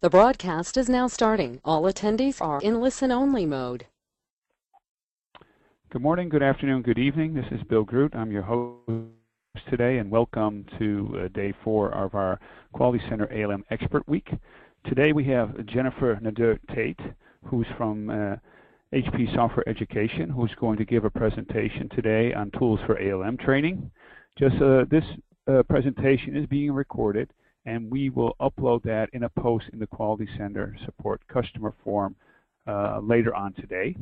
The broadcast is now starting. All attendees are in listen-only mode. Good morning, good afternoon, good evening. This is Bill Groot. I'm your host today, and welcome to day 4 of our Quality Center ALM Expert Week. Today we have Jennifer Nadeau-Tate, who's from HP Software Education, who's going to give a presentation today on tools for ALM training. This presentation is being recorded, and we will upload that in a post in the Quality Center Support Customer Forum later on today.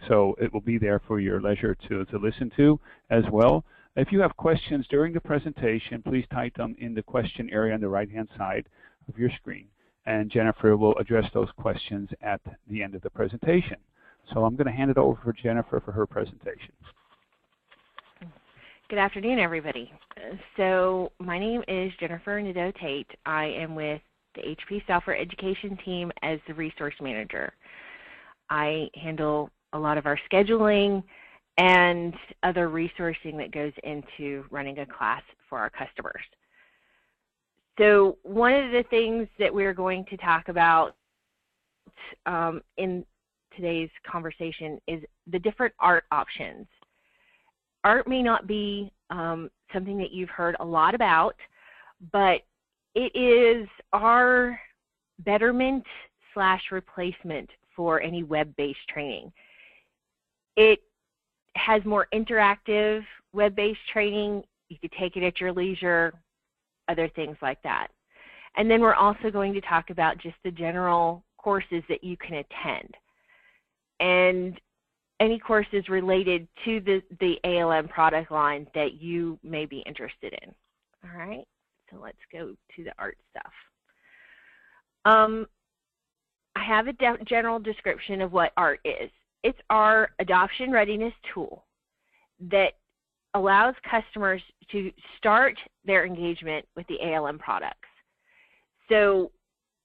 So it will be there for your leisure to listen to as well. If you have questions during the presentation, please type them in the question area on the right-hand side of your screen, and Jennifer will address those questions at the end of the presentation. So I'm going to hand it over for Jennifer for her presentation. Good afternoon, everybody. So my name is Jennifer Nadeau-Tate. I am with the HP Software Education team as the resource manager. I handle a lot of our scheduling and other resourcing that goes into running a class for our customers. So one of the things that we're going to talk about in today's conversation is the different art options. Art may not be something that you've heard a lot about, but it is our betterment / replacement for any web-based training. It has more interactive web-based training. You could take it at your leisure, other things like that. And then we're also going to talk about just the general courses that you can attend, and any courses related to the ALM product line that you may be interested in. All right, so let's go to the art stuff. I have a general description of what art is. It's our adoption readiness tool that allows customers to start their engagement with the ALM products. So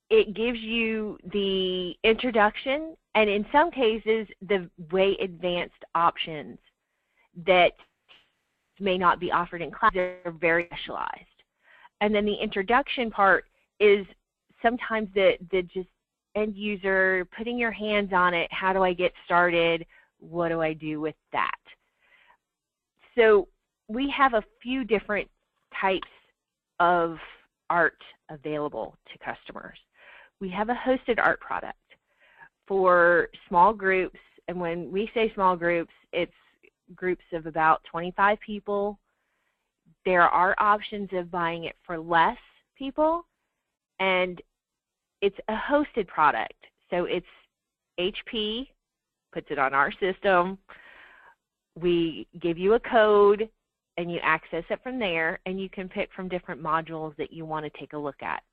it gives you the introduction, and in some cases, the way advanced options that may not be offered in class are very specialized. And then the introduction part is sometimes the just end user putting your hands on it. How do I get started? What do I do with that? So we have a few different types of art available to customers. We have a hosted art product for small groups, and when we say small groups, it's groups of about 25 people. There are options of buying it for less people, and it's a hosted product. So it's HP puts it on our system. We give you a code, and you access it from there, and you can pick from different modules that you want to take a look at.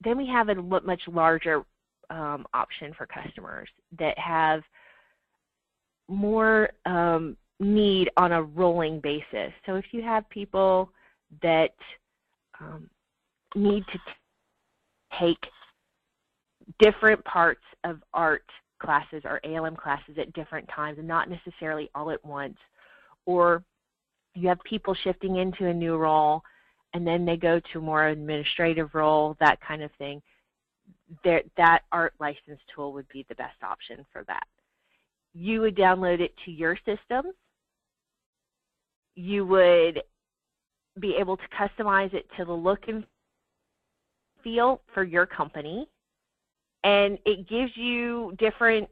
Then we have a much larger option for customers that have more need on a rolling basis. So if you have people that need to take different parts of art classes or ALM classes at different times and not necessarily all at once, or you have people shifting into a new role and then they go to a more administrative role, that kind of thing, that art license tool would be the best option for that. You would download it to your systems. You would be able to customize it to the look and feel for your company, and it gives you different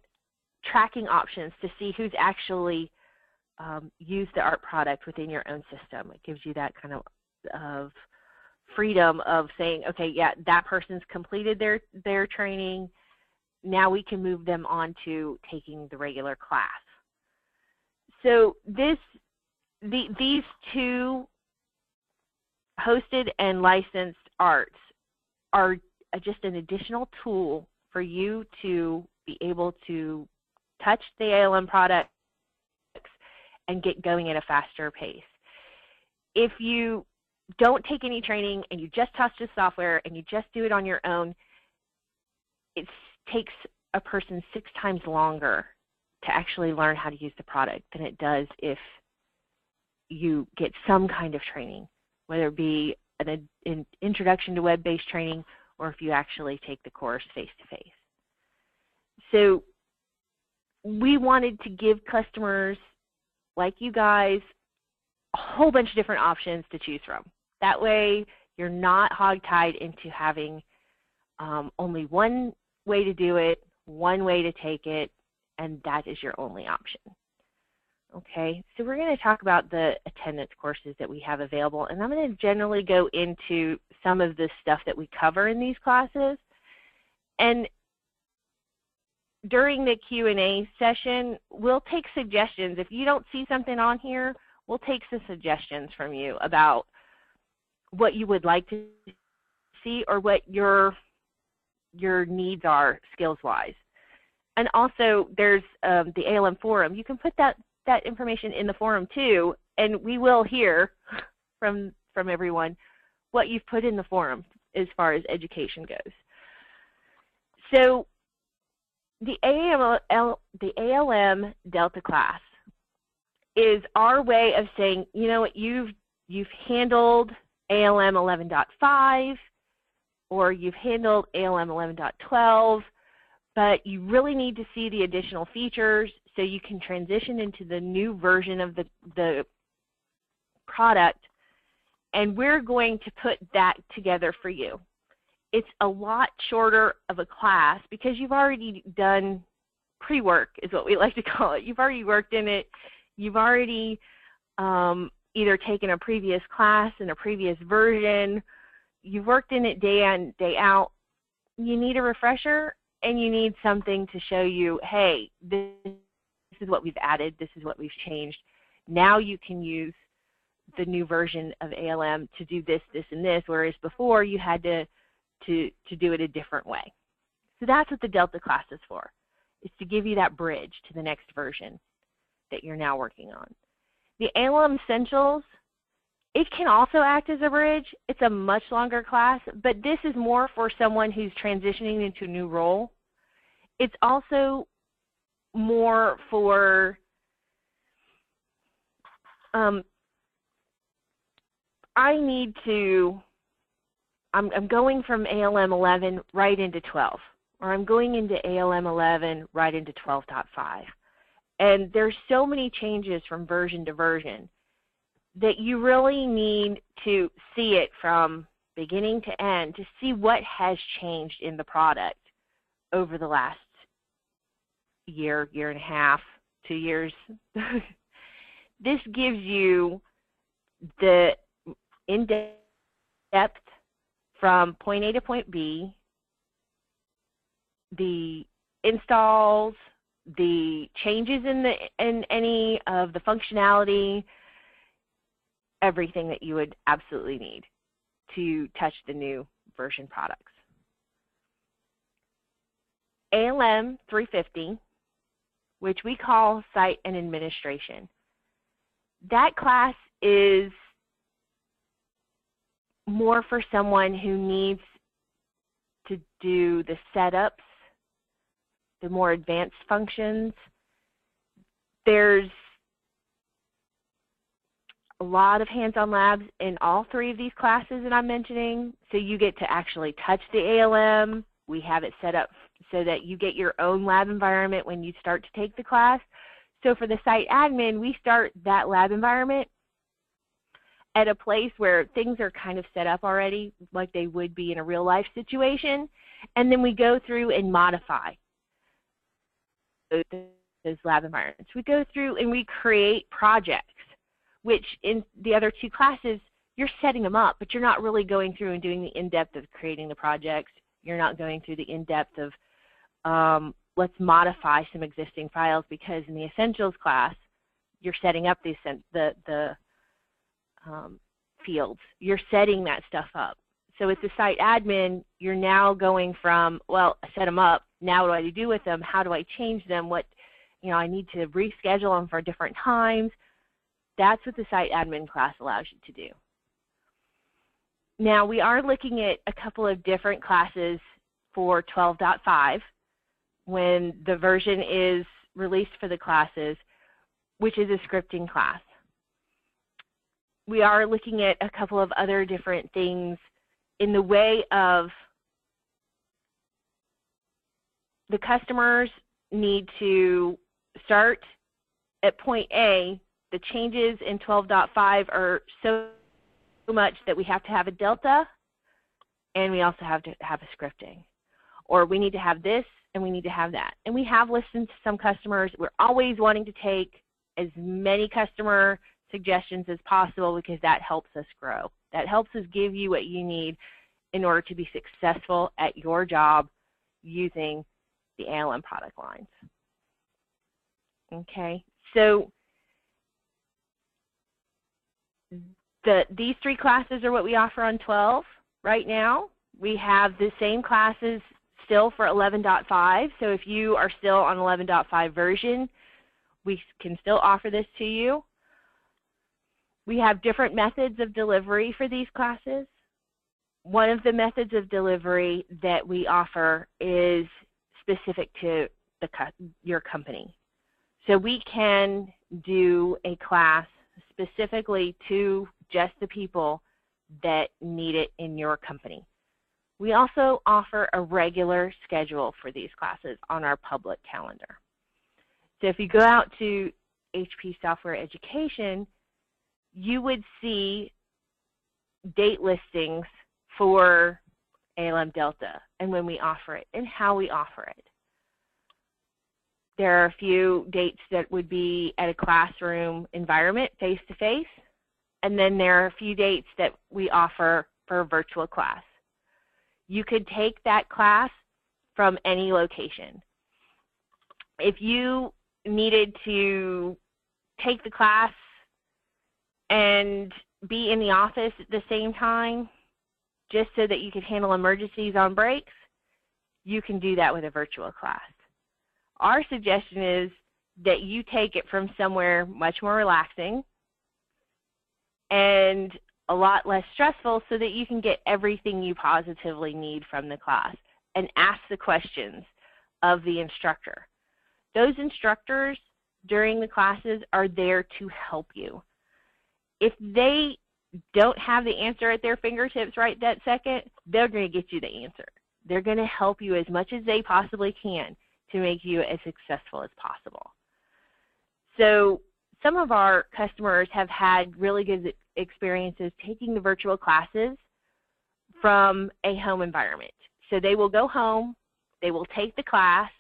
tracking options to see who's actually used the art product within your own system. It gives you that kind of freedom of saying, okay, yeah, that person's completed their training. Now we can move them on to taking the regular class. So these two hosted and licensed arts are just an additional tool for you to be able to touch the ALM products and get going at a faster pace. If you don't take any training and you just touch the software and you just do it on your own, it takes a person 6 times longer to actually learn how to use the product than it does if you get some kind of training, whether it be an introduction to web-based training or if you actually take the course face-to-face. So we wanted to give customers like you guys a whole bunch of different options to choose from. That way you're not hogtied into having only one way to do it, one way to take it, and that is your only option. Okay, so we're going to talk about the attendance courses that we have available, and I'm going to generally go into some of the stuff that we cover in these classes. And during the Q&A session, we'll take suggestions. If you don't see something on here, we'll take some suggestions from you about what you would like to see or what your needs are skills-wise. And also, there's the ALM forum. You can put that information in the forum too, and we will hear from everyone what you've put in the forum as far as education goes. So the ALM Delta class is our way of saying, you know what, you've handled ALM 11.5 or you've handled ALM 11.12, but you really need to see the additional features so you can transition into the new version of the product, and we're going to put that together for you. It's a lot shorter of a class because you've already done pre-work, is what we like to call it. You've already worked in it. You've already either taken a previous class in a previous version. You've worked in it day in, day out. You need a refresher, and you need something to show you, hey, this is what we've added, this is what we've changed. Now you can use the new version of ALM to do this, this, and this, whereas before you had to do it a different way. So that's what the Delta class is for. It's to give you that bridge to the next version that you're now working on. The ALM Essentials, it can also act as a bridge. It's a much longer class, but this is more for someone who's transitioning into a new role. It's also more for I'm going from ALM 11 right into 12, or I'm going into ALM 11 right into 12.5. And there's so many changes from version to version that you really need to see it from beginning to end to see what has changed in the product over the last year, year and a half, 2 years. This gives you the in-depth from point A to point B, the installs, the changes in any of the functionality, everything that you would absolutely need to touch the new version products. ALM 350, which we call Site and Administration. That class is more for someone who needs to do the setups, the more advanced functions. There's a lot of hands-on labs in all three of these classes that I'm mentioning, so you get to actually touch the ALM. We have it set up so that you get your own lab environment when you start to take the class. So for the site admin, we start that lab environment at a place where things are kind of set up already like they would be in a real-life situation, and then we go through and modify those lab environments. We go through and we create projects, which in the other two classes, you're setting them up, but you're not really going through and doing the in-depth of creating the projects. You're not going through the in-depth of let's modify some existing files, because in the Essentials class, you're setting up the fields. You're setting that stuff up. So with the site admin, you're now going from, well, I set them up. Now what do I do with them? How do I change them? What, I need to reschedule them for different times. That's what the site admin class allows you to do. Now we are looking at a couple of different classes for 12.5 when the version is released for the classes, which is a scripting class. We are looking at a couple of other different things in the way of the customers need to start at point A. The changes in 12.5 are so much that we have to have a delta, and we also have to have a scripting. Or we need to have this, and we need to have that. And we have listened to some customers. We're always wanting to take as many customer suggestions as possible because that helps us grow. That helps us give you what you need in order to be successful at your job using the ALM product lines. Okay, so these 3 classes are what we offer on 12 right now. We have the same classes still for 11.5, so if you are still on 11.5 version, we can still offer this to you. We have different methods of delivery for these classes. One of the methods of delivery that we offer is specific to your company. So we can do a class specifically to just the people that need it in your company. We also offer a regular schedule for these classes on our public calendar. So if you go out to HP Software Education, you would see date listings for ALM Delta and when we offer it and how we offer it. There are a few dates that would be at a classroom environment, face-to-face, and then there are a few dates that we offer for a virtual class. You could take that class from any location. If you needed to take the class and be in the office at the same time, just so that you could handle emergencies on breaks, you can do that with a virtual class. Our suggestion is that you take it from somewhere much more relaxing and a lot less stressful so that you can get everything you positively need from the class and ask the questions of the instructor. Those instructors during the classes are there to help you. If they don't have the answer at their fingertips right that second, they're going to get you the answer. They're going to help you as much as they possibly can to make you as successful as possible. So some of our customers have had really good experiences taking the virtual classes from a home environment. So they will go home, they will take the class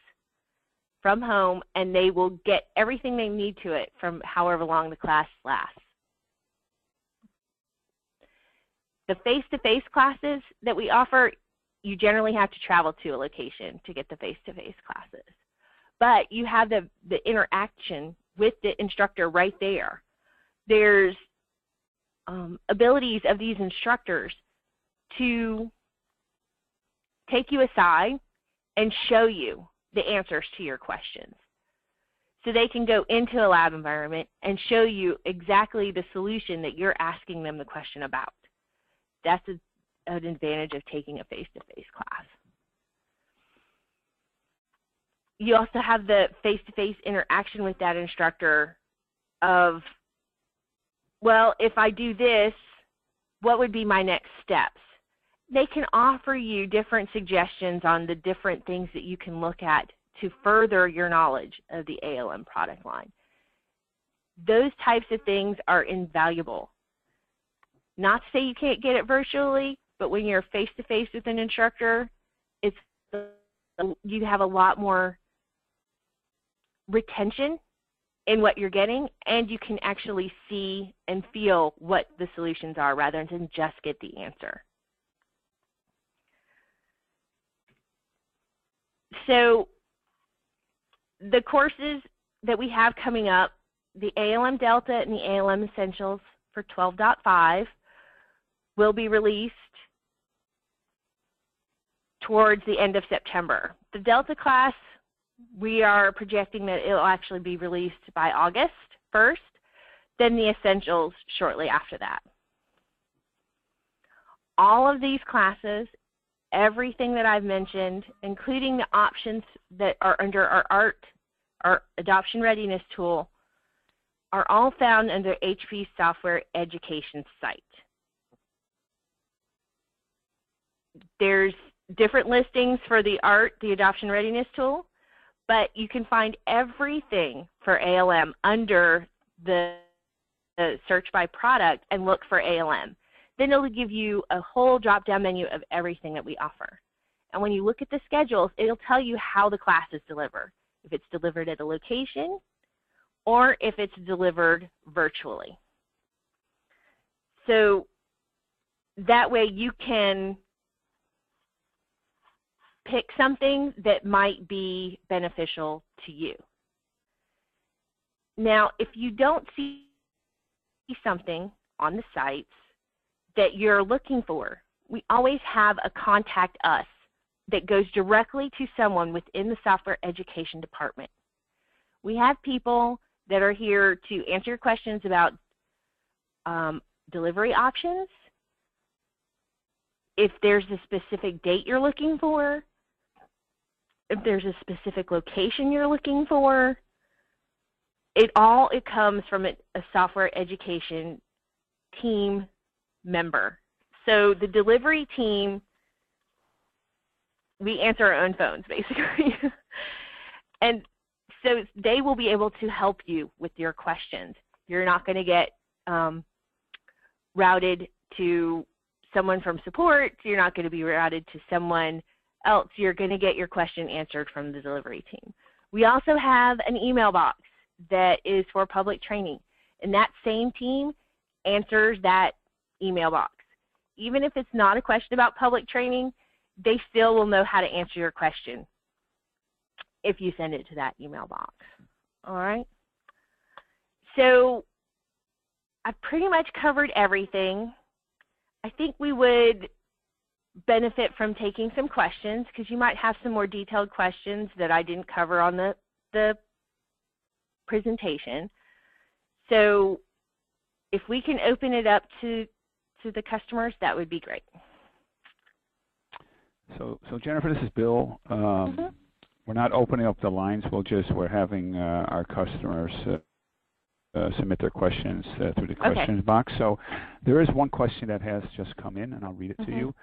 from home, and they will get everything they need to it from however long the class lasts. The face-to-face classes that we offer, you generally have to travel to a location to get the face-to-face classes. But you have the interaction with the instructor right there. There's abilities of these instructors to take you aside and show you the answers to your questions. So they can go into a lab environment and show you exactly the solution that you're asking them the question about. That's an advantage of taking a face-to-face class. You also have the face-to-face interaction with that instructor of, well, if I do this, what would be my next steps? They can offer you different suggestions on the different things that you can look at to further your knowledge of the ALM product line. Those types of things are invaluable. Not to say you can't get it virtually, but when you're face-to-face with an instructor, you have a lot more retention in what you're getting, and you can actually see and feel what the solutions are rather than just get the answer. So the courses that we have coming up, the ALM Delta and the ALM Essentials for 12.5 will be released towards the end of September. The Delta class, we are projecting that it will actually be released by August 1st, then the Essentials shortly after that. All of these classes, everything that I've mentioned, including the options that are under our Adoption Readiness tool, are all found under HP Software Education site. There's different listings for the ART, the Adoption Readiness Tool, but you can find everything for ALM under the search by product and look for ALM. Then it'll give you a whole drop-down menu of everything that we offer. And when you look at the schedules, it'll tell you how the class is delivered, if it's delivered at a location or if it's delivered virtually. So that way you can pick something that might be beneficial to you. Now, if you don't see something on the sites that you're looking for, we always have a contact us that goes directly to someone within the software education department. We have people that are here to answer your questions about delivery options, if there's a specific date you're looking for, if there's a specific location you're looking for. It comes from a software education team member. So the delivery team, we answer our own phones basically. And so they will be able to help you with your questions. You're not going to get routed to someone from support. You're not going to be routed to someone else. You're going to get your question answered from the delivery team. We also have an email box that is for public training, and that same team answers that email box. Even if it's not a question about public training, they still will know how to answer your question if you send it to that email box. All right? So I've pretty much covered everything. I think we would benefit from taking some questions because you might have some more detailed questions that I didn't cover on the presentation. So if we can open it up to the customers, that would be great. So Jennifer, this is Bill. We're not opening up the lines. We're having our customers submit their questions through the questions box. So there is one question that has just come in, and I'll read it to you.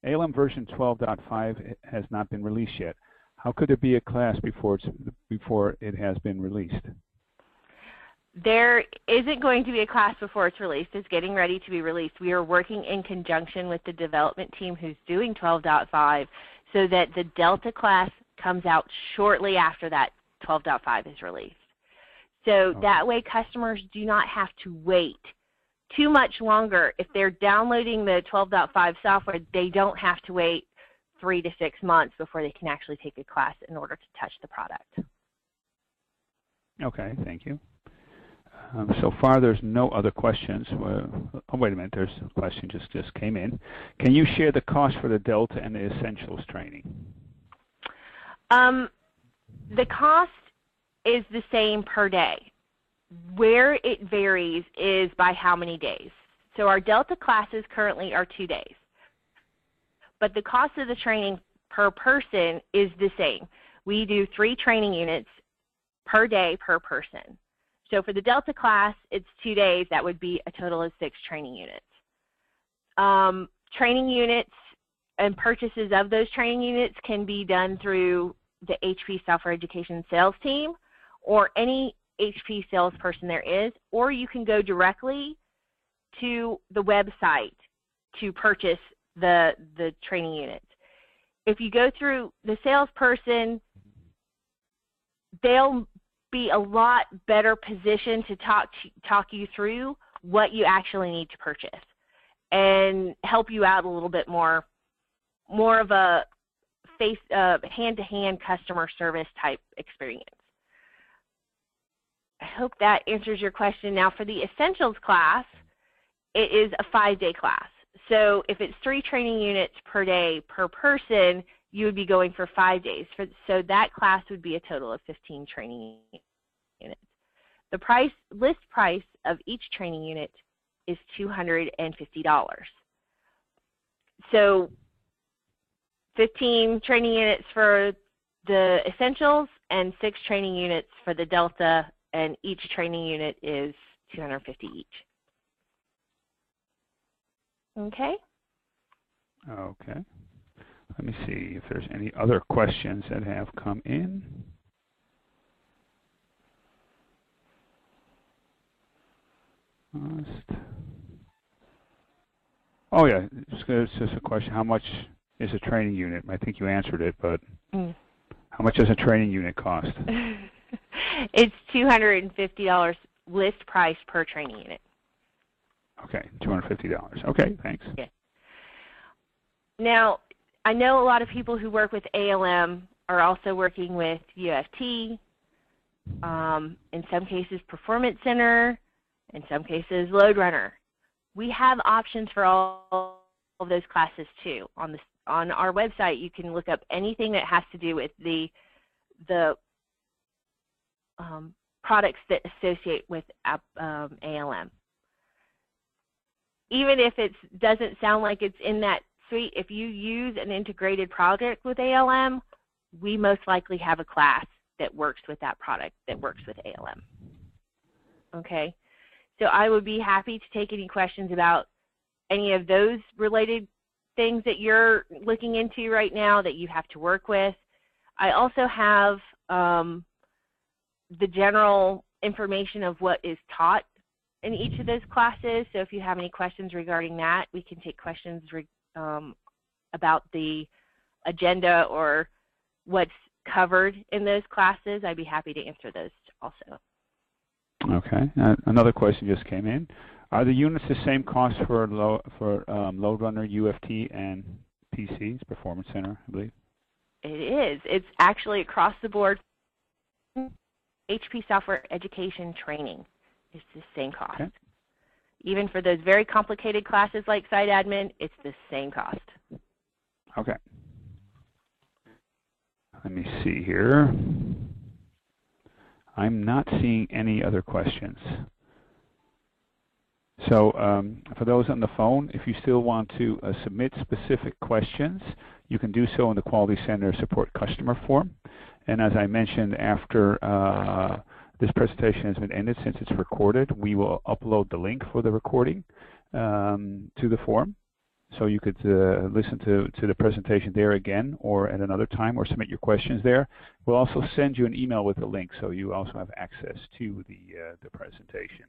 ALM version 12.5 has not been released yet. How could there be a class before it has been released? There isn't going to be a class before it's released. It's getting ready to be released. We are working in conjunction with the development team who's doing 12.5 so that the Delta class comes out shortly after that 12.5 is released. So that way customers do not have to wait too much longer. If they're downloading the 12.5 software, they don't have to wait 3 to 6 months before they can actually take a class in order to touch the product. Okay, thank you. So far there's no other questions. Oh, wait a minute, there's a question just came in. Can you share the cost for the Delta and the Essentials training? The cost is the same per day. Where it varies is by how many days. So our Delta classes currently are 2 days. But the cost of the training per person is the same. We do 3 training units per day per person. So for the Delta class, it's 2 days. That would be a total of 6 training units. Training units and purchases of those training units can be done through the HP Software Education sales team or any HP salesperson there is, or you can go directly to the website to purchase the training units. If you go through the salesperson, they'll be a lot better positioned to talk you through what you actually need to purchase and help you out a little bit more of a hand-to-hand customer service type experience. I hope that answers your question. Now for the Essentials class, it is a 5-day class. So if it's 3 training units per day per person, you would be going for 5 days. So that class would be a total of 15 training units. The list price of each training unit is $250. So 15 training units for the Essentials and 6 training units for the Delta, and each training unit is $250 each. Okay? Okay. Let me see if there's any other questions that have come in. Oh yeah, it's just a question. How much is a training unit? I think you answered it, but how much does a training unit cost? It's $250 list price per training unit. Okay, $250. Okay, thanks. Yeah. Now, I know a lot of people who work with ALM are also working with UFT, in some cases Performance Center, in some cases Load Runner. We have options for all of those classes too. On our website, you can look up anything that has to do with the products that associate with ALM. Even if it doesn't sound like it's in that suite, if you use an integrated product with ALM, we most likely have a class that works with that product that works with ALM. Okay, so I would be happy to take any questions about any of those related things that you're looking into right now that you have to work with. I also have the general information of what is taught in each of those classes. So if you have any questions regarding that, we can take questions about the agenda or what's covered in those classes. I'd be happy to answer those also. Okay. Another question just came in. Are the units the same cost for Load Runner, UFT, and PCs, Performance Center, I believe? It is. It's actually across the board. HP Software Education Training is the same cost. Okay. Even for those very complicated classes like Site Admin, it's the same cost. Okay. Let me see here. I'm not seeing any other questions. So for those on the phone, if you still want to submit specific questions, you can do so in the Quality Center Support Customer Form. And as I mentioned, after this presentation has been ended, since it's recorded, we will upload the link for the recording to the form. So you could listen to the presentation there again or at another time or submit your questions there. We'll also send you an email with the link so you also have access to the presentation.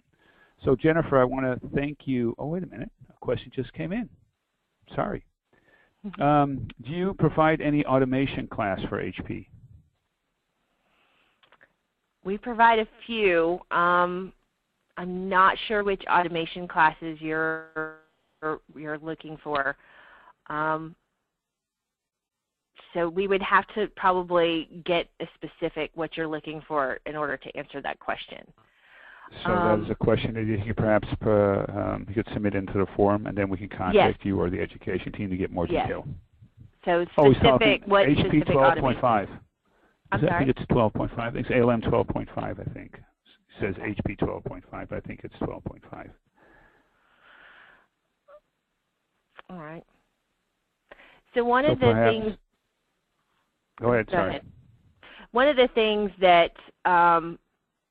So Jennifer, I want to thank you. Oh, wait a minute. A question just came in. Sorry. Do you provide any automation class for HP? We provide a few. I'm not sure which automation classes you're looking for. So we would have to probably get a specific what you're looking for in order to answer that question. So that is a question that you perhaps you could submit into the form, and then we can contact you or the education team to get more detail. So specific, what HP specific 12.5. I'm sorry? I think it's 12.5. I think it's ALM 12.5, I think. It says HP 12.5. I think it's 12.5. All right. So one of the things... Go ahead, sorry. One of the things that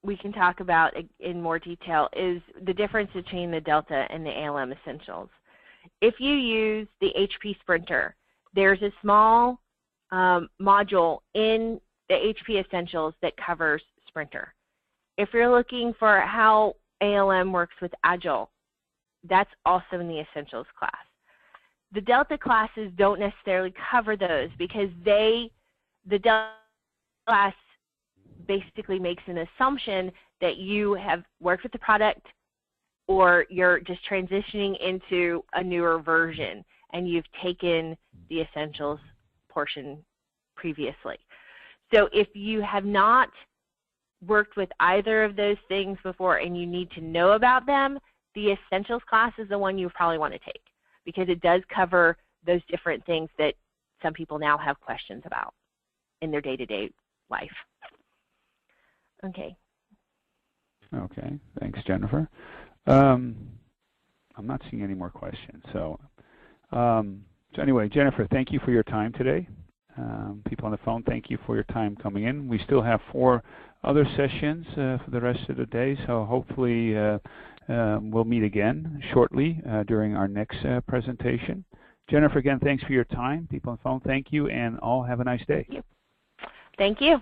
we can talk about in more detail is the difference between the Delta and the ALM Essentials. If you use the HP Sprinter, there's a small module in the HP Essentials that covers Sprinter. If you're looking for how ALM works with Agile, that's also in the Essentials class. The Delta classes don't necessarily cover those because the Delta class basically makes an assumption that you have worked with the product or you're just transitioning into a newer version and you've taken the Essentials portion previously. So if you have not worked with either of those things before and you need to know about them, the Essentials class is the one you probably want to take because it does cover those different things that some people now have questions about in their day-to-day life. Okay. Okay. Thanks, Jennifer. I'm not seeing any more questions. So anyway, Jennifer, thank you for your time today. People on the phone, thank you for your time coming in. We still have 4 other sessions for the rest of the day, so hopefully we'll meet again shortly during our next presentation. Jennifer, again, thanks for your time. People on the phone, thank you, and all have a nice day. Thank you.